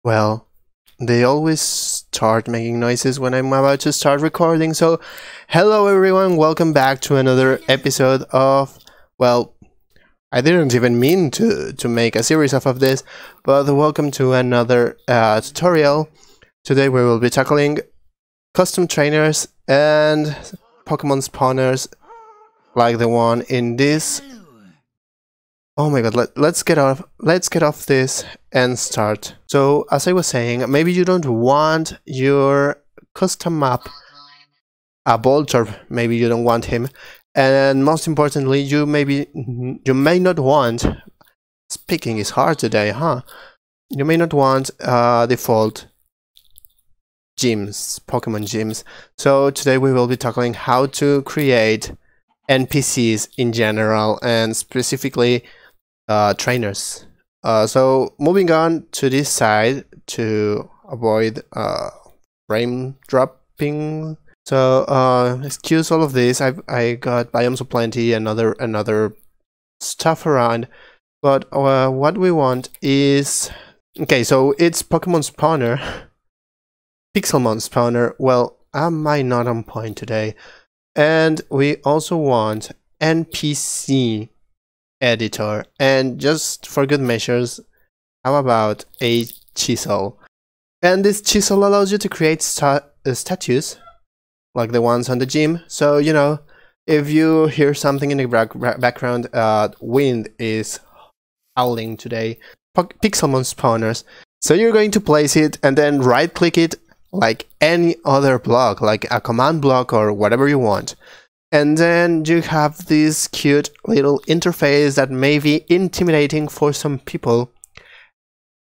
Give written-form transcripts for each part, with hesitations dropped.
Well, they always start making noises when I'm about to start recording, so hello everyone, welcome back to another episode of, well, I didn't even mean to make a series of this, but welcome to another tutorial. Today we will be tackling custom trainers and Pokemon spawners like the one in this. Oh my god, let's get off this and start. So as I was saying, maybe you don't want your custom map a Voltorb, maybe you don't want him, and most importantly, you may not want, speaking is hard today, huh? You may not want default gyms, Pokemon gyms. So today we will be tackling how to create NPCs in general and specifically trainers. So moving on to this side to avoid frame dropping. So excuse all of this. I got Biomes of Plenty and other stuff around, but what we want is okay. So it's Pokemon spawner, Pixelmon spawner. Well, am I not on point today? And we also want NPC editor, and just for good measures, how about a chisel? And this chisel allows you to create statues like the ones on the gym. So you know, if you hear something in the background, wind is howling today. Pixelmon spawners. So you're going to place it and then right click it like any other block, like a command block or whatever you want. And then you have this cute little interface that may be intimidating for some people.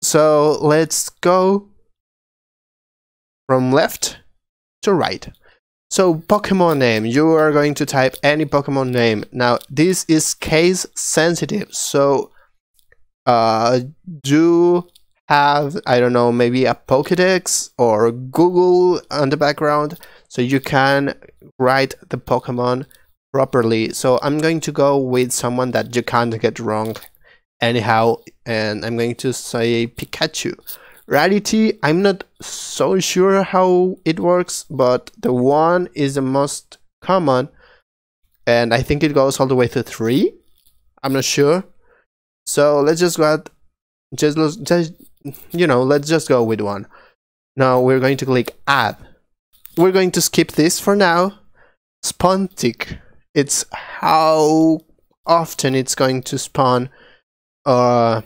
So let's go from left to right. So Pokemon name, you are going to type any Pokemon name. Now this is case sensitive, so do have, I don't know, maybe a Pokédex or Google on the background so you can write the Pokemon properly. So I'm going to go with someone that you can't get wrong anyhow, and I'm going to say Pikachu. Rarity, I'm not so sure how it works, but the 1 is the most common, and I think it goes all the way to 3. I'm not sure. So let's just go, let's just go with 1. Now we're going to click add. We're going to skip this for now. Spawn tick. It's how often it's going to spawn, how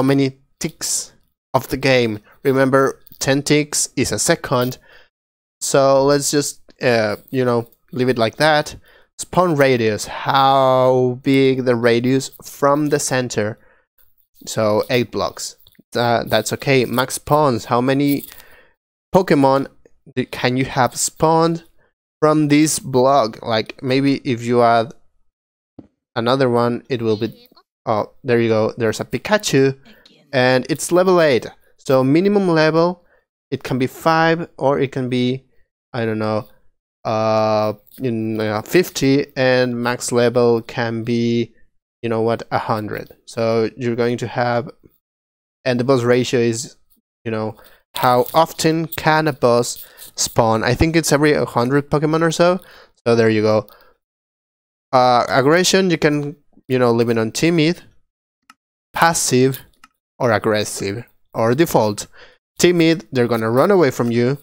many ticks of the game. Remember, 10 ticks is a second. So let's just, leave it like that. Spawn radius. How big the radius from the center. So 8 blocks. That's okay. Max spawns. How many Pokemon can you have spawned from this block? Like maybe if you add another one, it will be, oh, there you go, there's a Pikachu and it's level 8. So minimum level, it can be 5 or it can be, I don't know, 50, and max level can be, 100. So you're going to have, and the boss ratio is, how often can a boss spawn? I think it's every 100 Pokemon or so. So there you go. Aggression, you can, leave it on timid, passive, or aggressive, or default. Timid, they're gonna run away from you.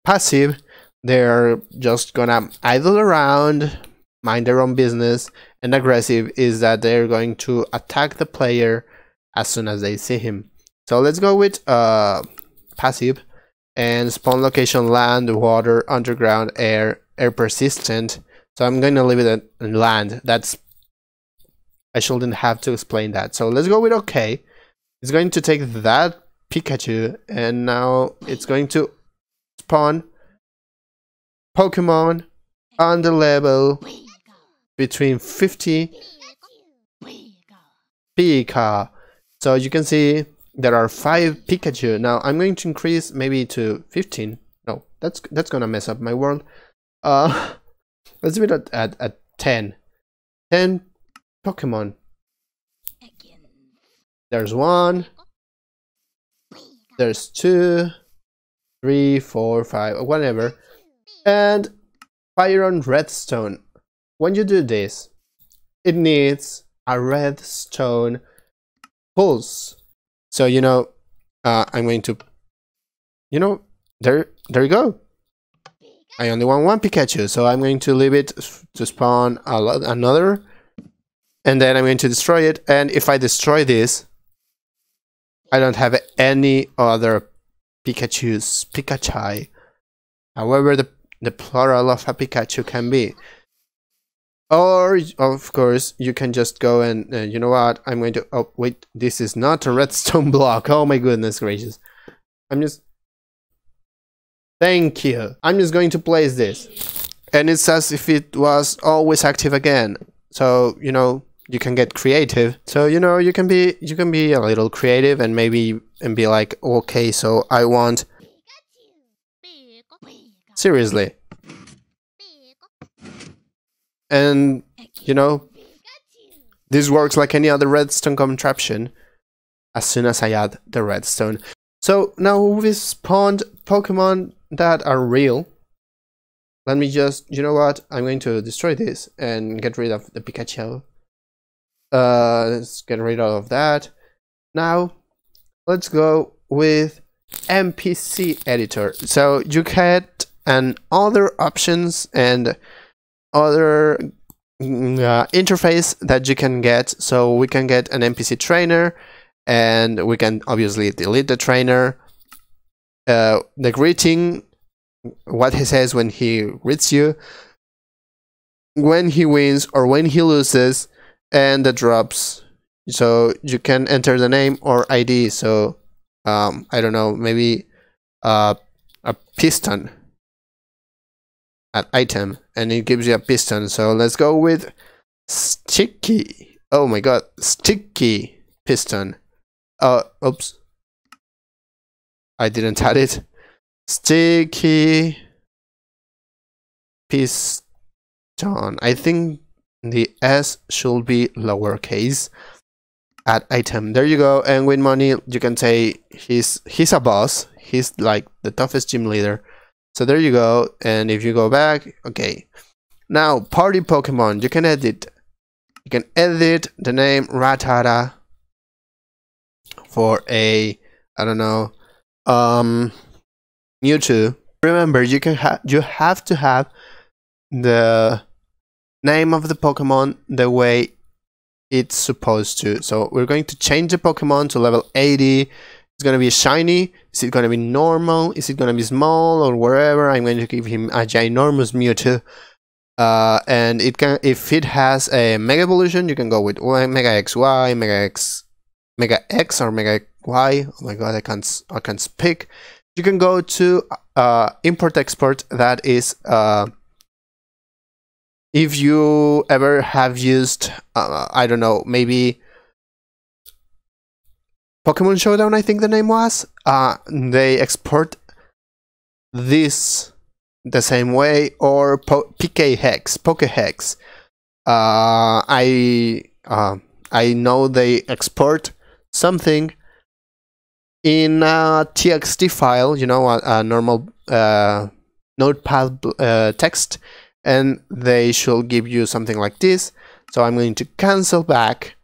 Passive, they're just gonna idle around, mind their own business. And aggressive is that they're going to attack the player as soon as they see him. So let's go with passive, and spawn location land, water, underground, air persistent. So I'm going to leave it at land. I shouldn't have to explain that. So let's go with OK. It's going to take that Pikachu, and now it's going to spawn Pokemon on the level between 50 Pika. So you can see there are 5 Pikachu. Now I'm going to increase maybe to 15. No, that's gonna mess up my world. Let's leave it at 10. 10 Pokemon. There's 1. There's 2, 3, 4, 5, whatever. And fire on redstone. When you do this, it needs a redstone pulse. So I'm going to, there you go. I only want one Pikachu, so I'm going to leave it to spawn another, and then I'm going to destroy it. And if I destroy this, I don't have any other Pikachu. However, the plural of a Pikachu can be. Or, of course, you can just go and, you know what, I'm going to, oh, wait, this is not a redstone block. Oh my goodness gracious. Thank you. I'm just going to place this. And it's as if it was always active again. So, you can get creative. So, you can be a little creative and maybe be like, okay, so I want, seriously. And, this works like any other redstone contraption as soon as I add the redstone. So now we've spawned Pokemon that are real. Let me just, you know what? I'm going to destroy this and get rid of the Pikachu. Let's get rid of that. Now, let's go with NPC editor. So you get other options and other interface that you can get. So we can get an NPC trainer, and we can obviously delete the trainer. The greeting, what he says when he greets you, when he wins or when he loses, and the drops. So you can enter the name or ID. So I don't know, maybe a piston, an item, and it gives you a piston. So let's go with sticky. Oh my god, sticky piston. Oops, I didn't add it. Sticky piston. I think the S should be lowercase. Add item. There you go. And with money, you can say he's a boss. He's like the toughest gym leader. So there you go. And if you go back, okay. Now party Pokemon. You can edit. You can edit the name Rattata for a, I don't know, Mewtwo. Remember, you have to have the name of the Pokemon the way it's supposed to. So we're going to change the Pokemon to level 80. It's going to be shiny. Is it going to be normal? Is it going to be small or wherever? I'm going to give him a ginormous Mewtwo. And it can, if it has a Mega Evolution, you can go with Mega XY, Mega X or Mega Y. Oh my god, I can't speak. You can go to import export. That is if you ever have used I don't know, maybe Pokemon Showdown, I think the name was. They export this the same way, or Pokehex. I know they export something in a TXT file, you know, a normal notepad text, and they should give you something like this. So I'm going to cancel back.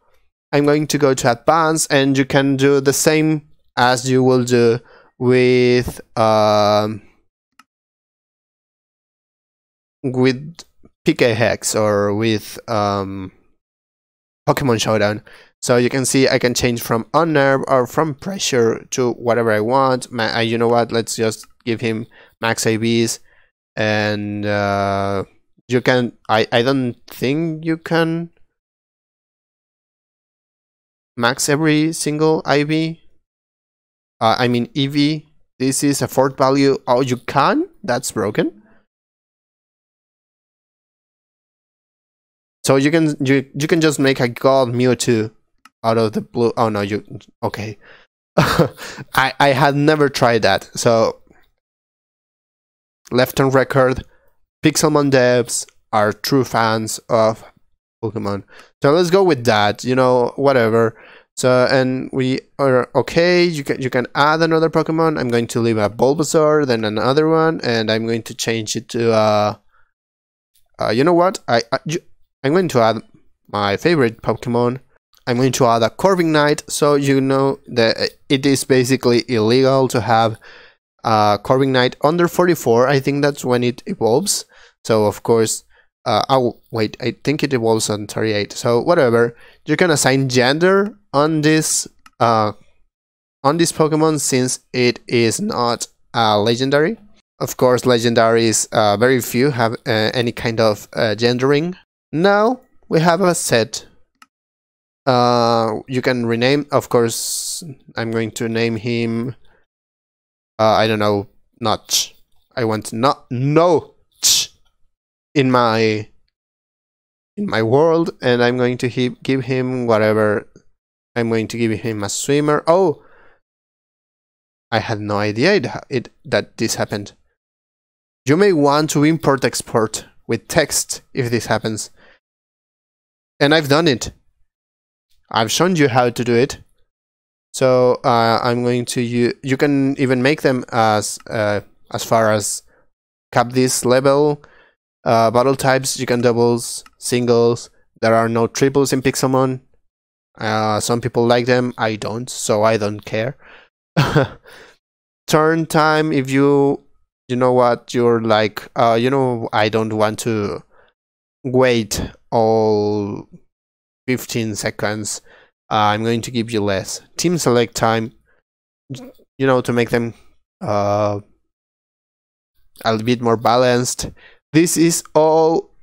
I'm going to go to advanced, and you can do the same as you will do with Pokehex or with Pokemon Showdown. So you can see I can change from Unnerve or from Pressure to whatever I want. You know what? Let's just give him max ABs, and you can. I don't think you can max every single IV. I mean EV. This is a fourth value. Oh, you can? That's broken. So you can just make a God Mewtwo out of the blue. Oh no, okay. I had never tried that. So left on record, Pixelmon devs are true fans of Pokemon. So let's go with that. You know, whatever. So, and we are okay. You can add another Pokemon. I'm going to leave a Bulbasaur, then another one, and I'm going to change it to you know what? I'm going to add my favorite Pokemon. I'm going to add a Corviknight, so you know that it is basically illegal to have Corviknight under 44. I think that's when it evolves. So of course, oh wait, I think it evolves on 38. So whatever, you can assign gender on this Pokemon since it is not legendary. Of course, legendaries very few have any kind of gendering. Now we have a set. You can rename. Of course, I'm going to name him. I don't know, Notch. I want Notch in my world, and I'm going to give him whatever. I'm going to give him a swimmer. Oh, I had no idea that this happened. You may want to import-export with text if this happens. And I've done it. I've shown you how to do it. So I'm going to use. You can even make them as far as cap this level. Battle types, you can doubles, singles. There are no triples in Pixelmon. Some people like them. I don't, so I don't care. Turn time, if you know what, you're like, you know, I don't want to wait all 15 seconds. I'm going to give you less. Team select time, you know, to make them a little bit more balanced. This is all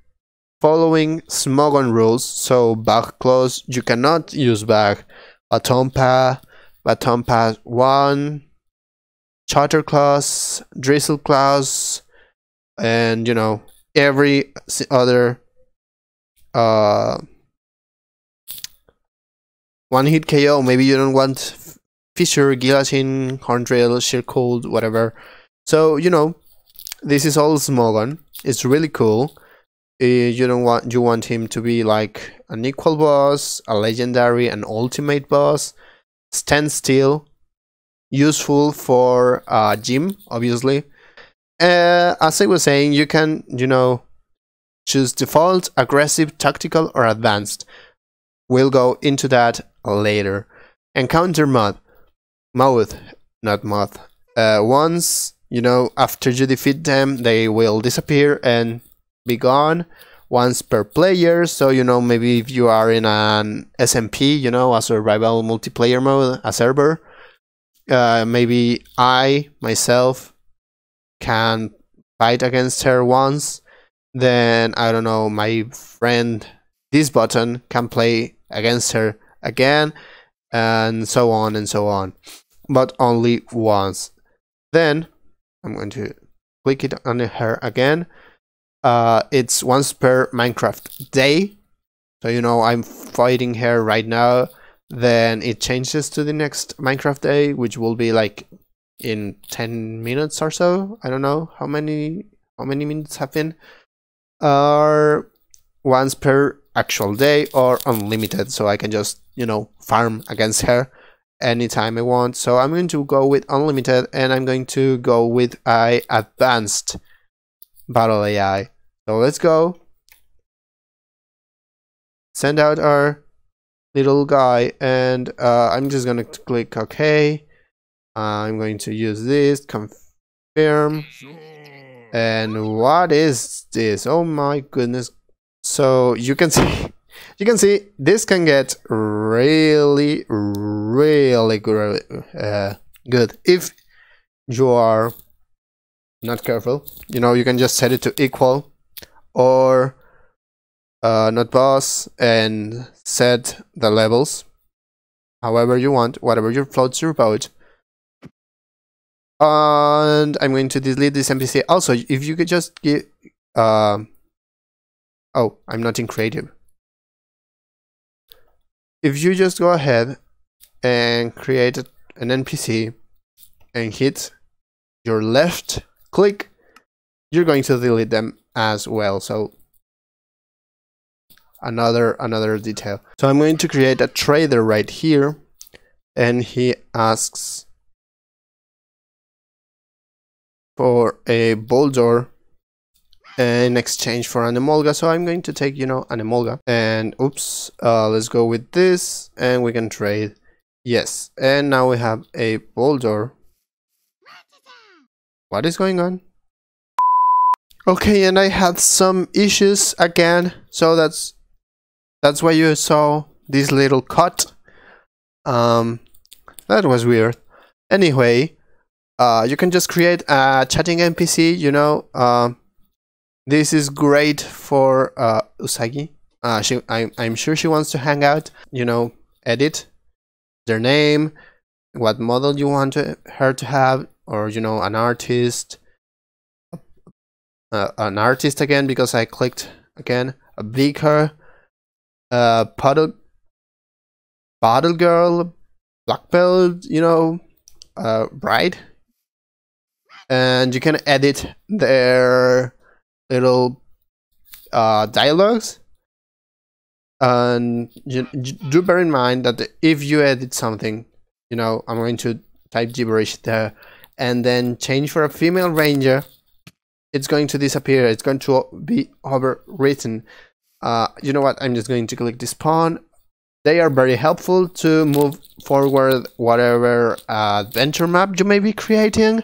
following Smogon rules. So bag close, you cannot use bag. Baton Pass 1, Charter Claws, Drizzle Claws, and you know, every other one hit KO. Maybe you don't want Fissure, Guillotine, Horndrail, Sheer Cold, whatever. So you know, this is all Smogon. It's really cool. You want him to be like an equal boss, a legendary, an ultimate boss. Stand still, useful for gym, obviously. As I was saying, you can, you know, choose default, aggressive, tactical, or advanced. We'll go into that later. Encounter mode, not moth. Once, you know, after you defeat them, they will disappear and be gone. Once per player, so you know, maybe if you are in an SMP, you know, a survival multiplayer mode, a server, maybe I myself can fight against her once, then I don't know, my friend this button can play against her again, and so on and so on, but only once. Then I'm going to click it on her again. It's once per Minecraft day, so you know, I'm fighting her right now, then it changes to the next Minecraft day, which will be like in 10 minutes or so. I don't know how many minutes have been. Once per actual day, or unlimited, so I can just, you know, farm against her anytime I want. So I'm going to go with unlimited, and I'm going to go with advanced battle AI. So let's go. Send out our little guy, and I'm just gonna click OK. I'm going to use this, confirm. And what is this? Oh my goodness. So you can see this can get really good if you are not careful. You know, you can just set it to equal, or not boss, and set the levels however you want, whatever your floats your boat. And I'm going to delete this NPC. Also, if you could just give oh, I'm not in creative. If you just go ahead and create an NPC and hit your left click, you're going to delete them as well. So another detail. So I'm going to create a trader right here, and he asks for a Boldore in exchange for an Emolga. So I'm going to take, you know, an Emolga, and oops, let's go with this, and we can trade. Yes, and now we have a Boldore. What is going on? Okay, and I had some issues again, so that's why you saw this little cut. That was weird. Anyway, you can just create a chatting NPC, you know. This is great for Usagi. I'm sure she wants to hang out, you know, edit their name, what model you want her to have, or, you know, an artist again, because I clicked again, a beaker, bottle girl, black belt, you know, bride, and you can edit their little dialogues. And do bear in mind that if you edit something, you know, I'm going to type gibberish there and then change for a female ranger, it's going to disappear. It's going to be overwritten. You know what? I'm just going to click this pawn. They are very helpful to move forward whatever adventure map you may be creating,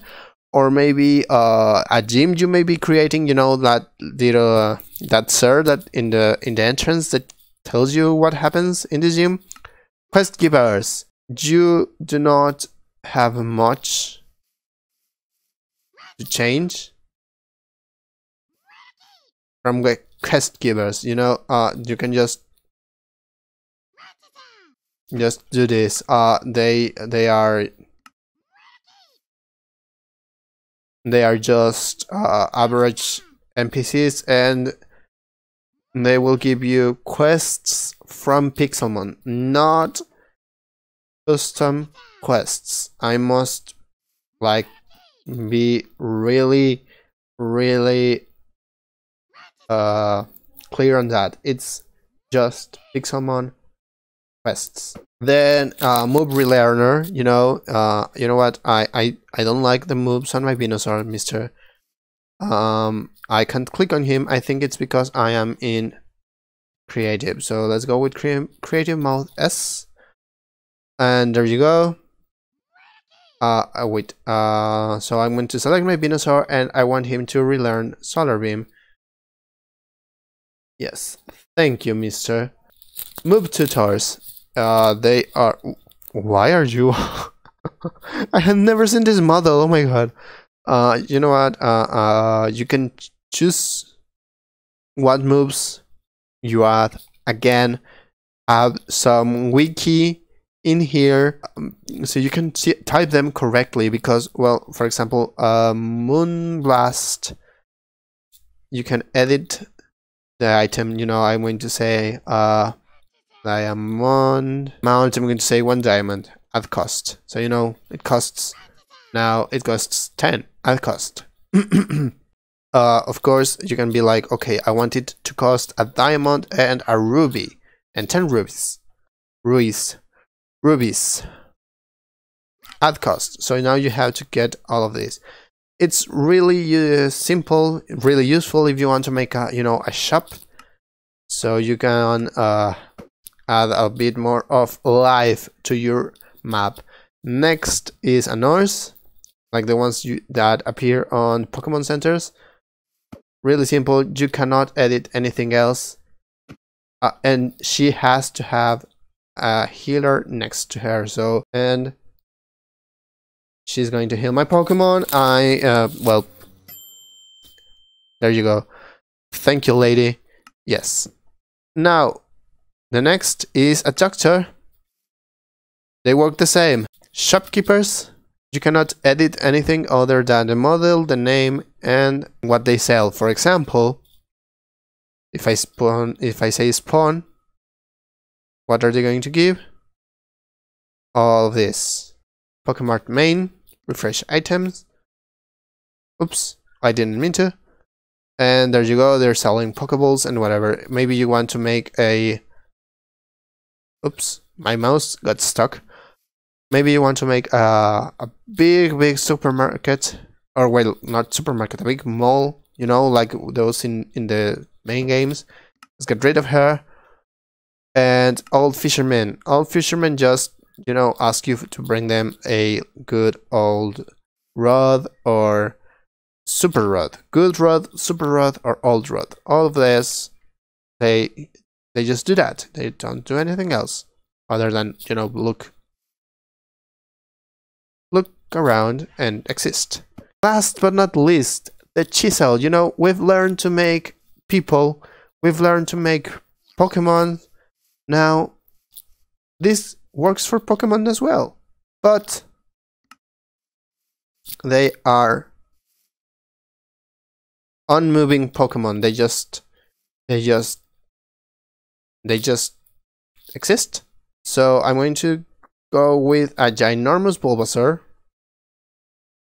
or maybe a gym you may be creating. You know, that little that sir that in the entrance that tells you what happens in the gym. Quest givers, you do not have much to change from the quest givers. You know, you can just do this. They are just average NPCs, and they will give you quests from Pixelmon, not custom quests. I must like be really clear on that. It's just Pixelmon quests. Then move relearner, you know what, I don't like the moves on my Venusaur, Mr. I can't click on him. I think it's because I am in creative. So let's go with creative mode S, and there you go. Wait, so I'm going to select my Venusaur, and I want him to relearn Solar Beam. Yes, thank you, Mr. Move tutors. They are... Why are you... I have never seen this model, oh my god. You know what, you can choose what moves you add. Again, have some wiki in here, so you can type them correctly, because, well, for example, Moonblast, you can edit the item. You know, I'm going to say diamond mount, I'm going to say 1 diamond at cost. So, you know, it costs, now it costs 10 at cost. Of course, you can be like, okay, I want it to cost a diamond and a ruby, and 10 rubies at cost. So now you have to get all of this. It's really simple, really useful if you want to make a, you know, a shop, so you can add a bit more of life to your map. Next is Anors, like the ones that appear on Pokemon centers. Really simple. You cannot edit anything else, and she has to have a healer next to her. So, and she's going to heal my Pokemon. Well, there you go. Thank you, lady. Yes. Now, the next is a doctor. They work the same. Shopkeepers, you cannot edit anything other than the model, the name, and what they sell. For example, if I say spawn, what are they going to give? All of this. Pokemart main, refresh items. Oops, I didn't mean to. And there you go, they're selling Pokeballs and whatever. Maybe you want to make a... Oops, my mouse got stuck. Maybe you want to make a big supermarket, or well, not supermarket, a big mall, you know, like those in the main games. Let's get rid of her. And old fishermen just, you know, ask you to bring them a good old rod or super rod. Good rod, super rod, or old rod. All of this, they just do that. They don't do anything else other than, you know, look around and exist. Last but not least, the chisel. You know, we've learned to make people, we've learned to make Pokemon. Now, this works for Pokemon as well, but they are unmoving Pokemon. They just exist. So I'm going to go with a ginormous Bulbasaur,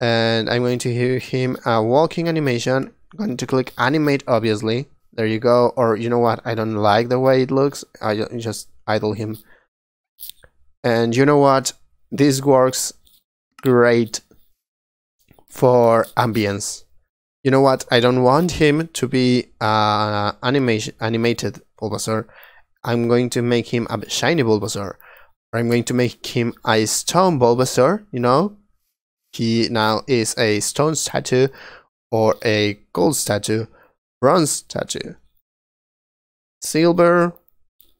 and I'm going to give him a walking animation. I'm going to click animate, obviously. There you go. Or you know what? I don't like the way it looks. I just idle him. And you know what? This works great for ambience. You know what? I don't want him to be animated Bulbasaur. I'm going to make him a shiny Bulbasaur. Or I'm going to make him a stone Bulbasaur, you know? He now is a stone statue, or a gold statue, bronze statue, silver.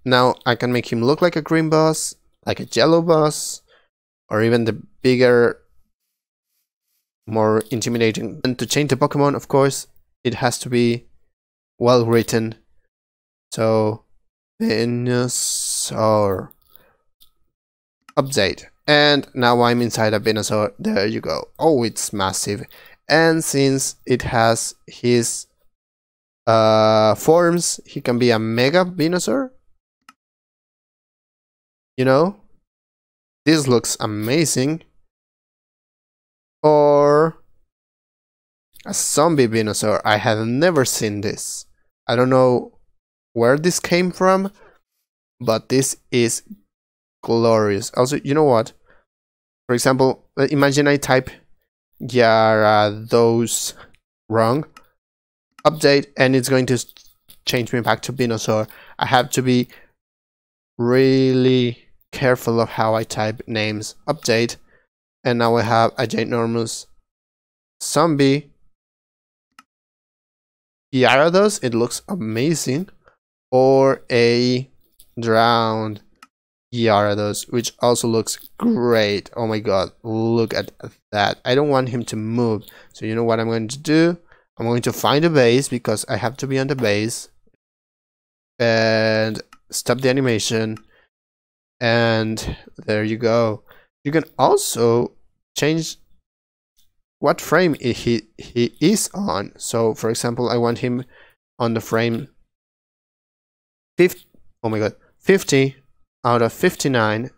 Now I can make him look like a green boss, like a yellow boss, or even the bigger, more intimidating. And to change the Pokemon, of course, it has to be well written. So Venusaur update, and now I'm inside a Venusaur. There you go. Oh, it's massive. And since it has his forms, he can be a Mega Venusaur. You know, this looks amazing. Or a zombie Venusaur. I have never seen this. I don't know where this came from, but this is glorious. Also, you know what? For example, imagine I type Gyarados wrong, update, and it's going to change me back to Venusaur. I have to be really careful of how I type names. Update, and now I have a ginormous zombie Gyarados. It looks amazing. Or a drowned Gyarados, which also looks great. Oh my god, look at that. I don't want him to move. So you know what I'm going to do? I'm going to find a base, because I have to be on the base. And stop the animation. And there you go. You can also change what frame he is on. So for example, I want him on the frame 50, oh my god, 50 out of 59.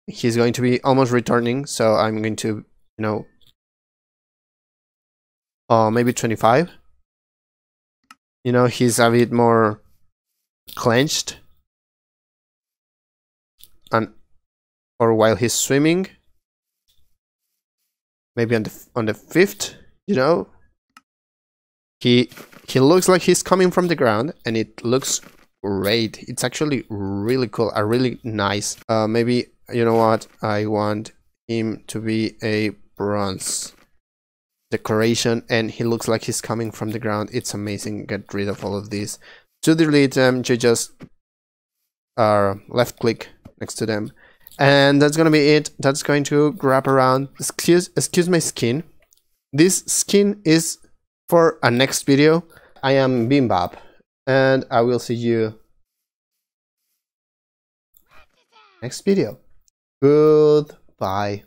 He's going to be almost returning, so I'm going to, you know, maybe 25. You know, he's a bit more clenched, and or while he's swimming, maybe on the 5th, you know, he looks like he's coming from the ground, and it looks great. It's actually really cool, a really nice. Maybe, you know what, I want him to be a bronze decoration, and he looks like he's coming from the ground. It's amazing. Get rid of all of these. To delete them, you just left click next to them, and that's gonna be it. That's going to wrap around. Excuse my skin. This skin is for a next video. I am Bimbap, and I will see you next video. Goodbye.